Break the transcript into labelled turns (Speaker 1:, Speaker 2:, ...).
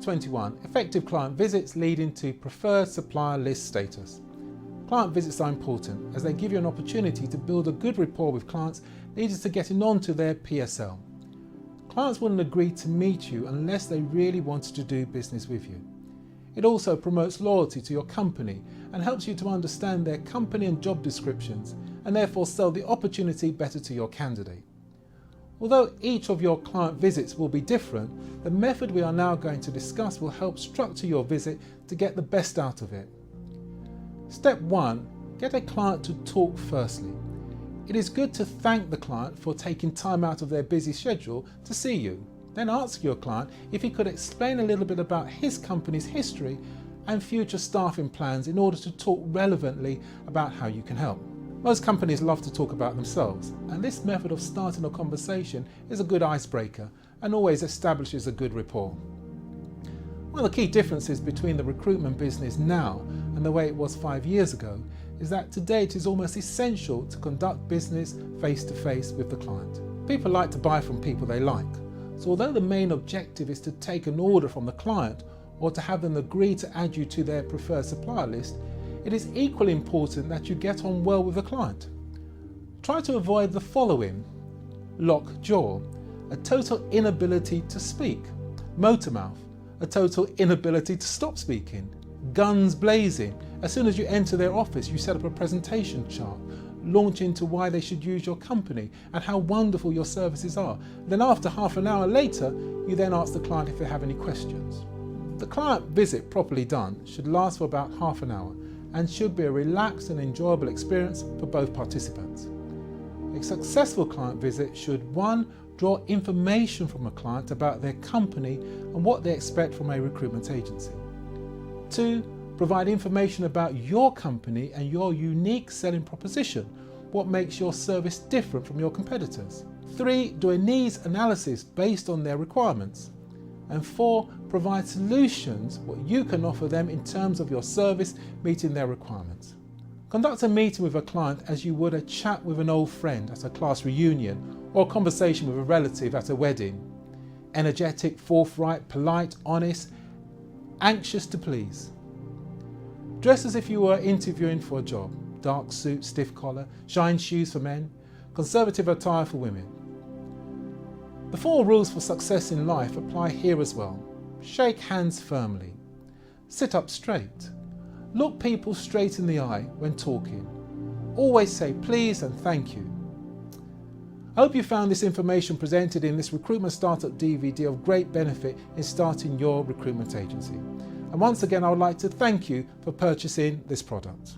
Speaker 1: 21. Effective client visits leading to preferred supplier list status. Client visits are important as they give you an opportunity to build a good rapport with clients leading to getting onto their PSL. Clients wouldn't agree to meet you unless they really wanted to do business with you. It also promotes loyalty to your company and helps you to understand their company and job descriptions and therefore sell the opportunity better to your candidate. Although each of your client visits will be different, the method we are now going to discuss will help structure your visit to get the best out of it. Step 1. Get a client to talk firstly. It is good to thank the client for taking time out of their busy schedule to see you. Then ask your client if he could explain a little bit about his company's history and future staffing plans in order to talk relevantly about how you can help. Most companies love to talk about themselves, and this method of starting a conversation is a good icebreaker and always establishes a good rapport. One of the key differences between the recruitment business now and the way it was 5 years ago is that today it is almost essential to conduct business face-to-face with the client. People like to buy from people they like. So although the main objective is to take an order from the client or to have them agree to add you to their preferred supplier list, it is equally important that you get on well with the client. Try to avoid the following: lockjaw, a total inability to speak; motor mouth, a total inability to stop speaking; guns blazing. As soon as you enter their office, you set up a presentation chart, launch into why they should use your company and how wonderful your services are. Then after half an hour later, you then ask the client if they have any questions. The client visit properly done should last for about half an hour and should be a relaxed and enjoyable experience for both participants. A successful client visit should 1. Draw information from a client about their company and what they expect from a recruitment agency. 2. Provide information about your company and your unique selling proposition, what makes your service different from your competitors. 3. Do a needs analysis based on their requirements. And 4. Provide solutions, what you can offer them in terms of your service meeting their requirements. Conduct a meeting with a client as you would a chat with an old friend at a class reunion or a conversation with a relative at a wedding. Energetic, forthright, polite, honest, anxious to please. Dress as if you were interviewing for a job. Dark suit, stiff collar, shine shoes for men, conservative attire for women. The 4 rules for success in life apply here as well. Shake hands firmly. Sit up straight. Look people straight in the eye when talking. Always say please and thank you. I hope you found this information presented in this Recruitment Startup DVD of great benefit in starting your recruitment agency. And once again, I would like to thank you for purchasing this product.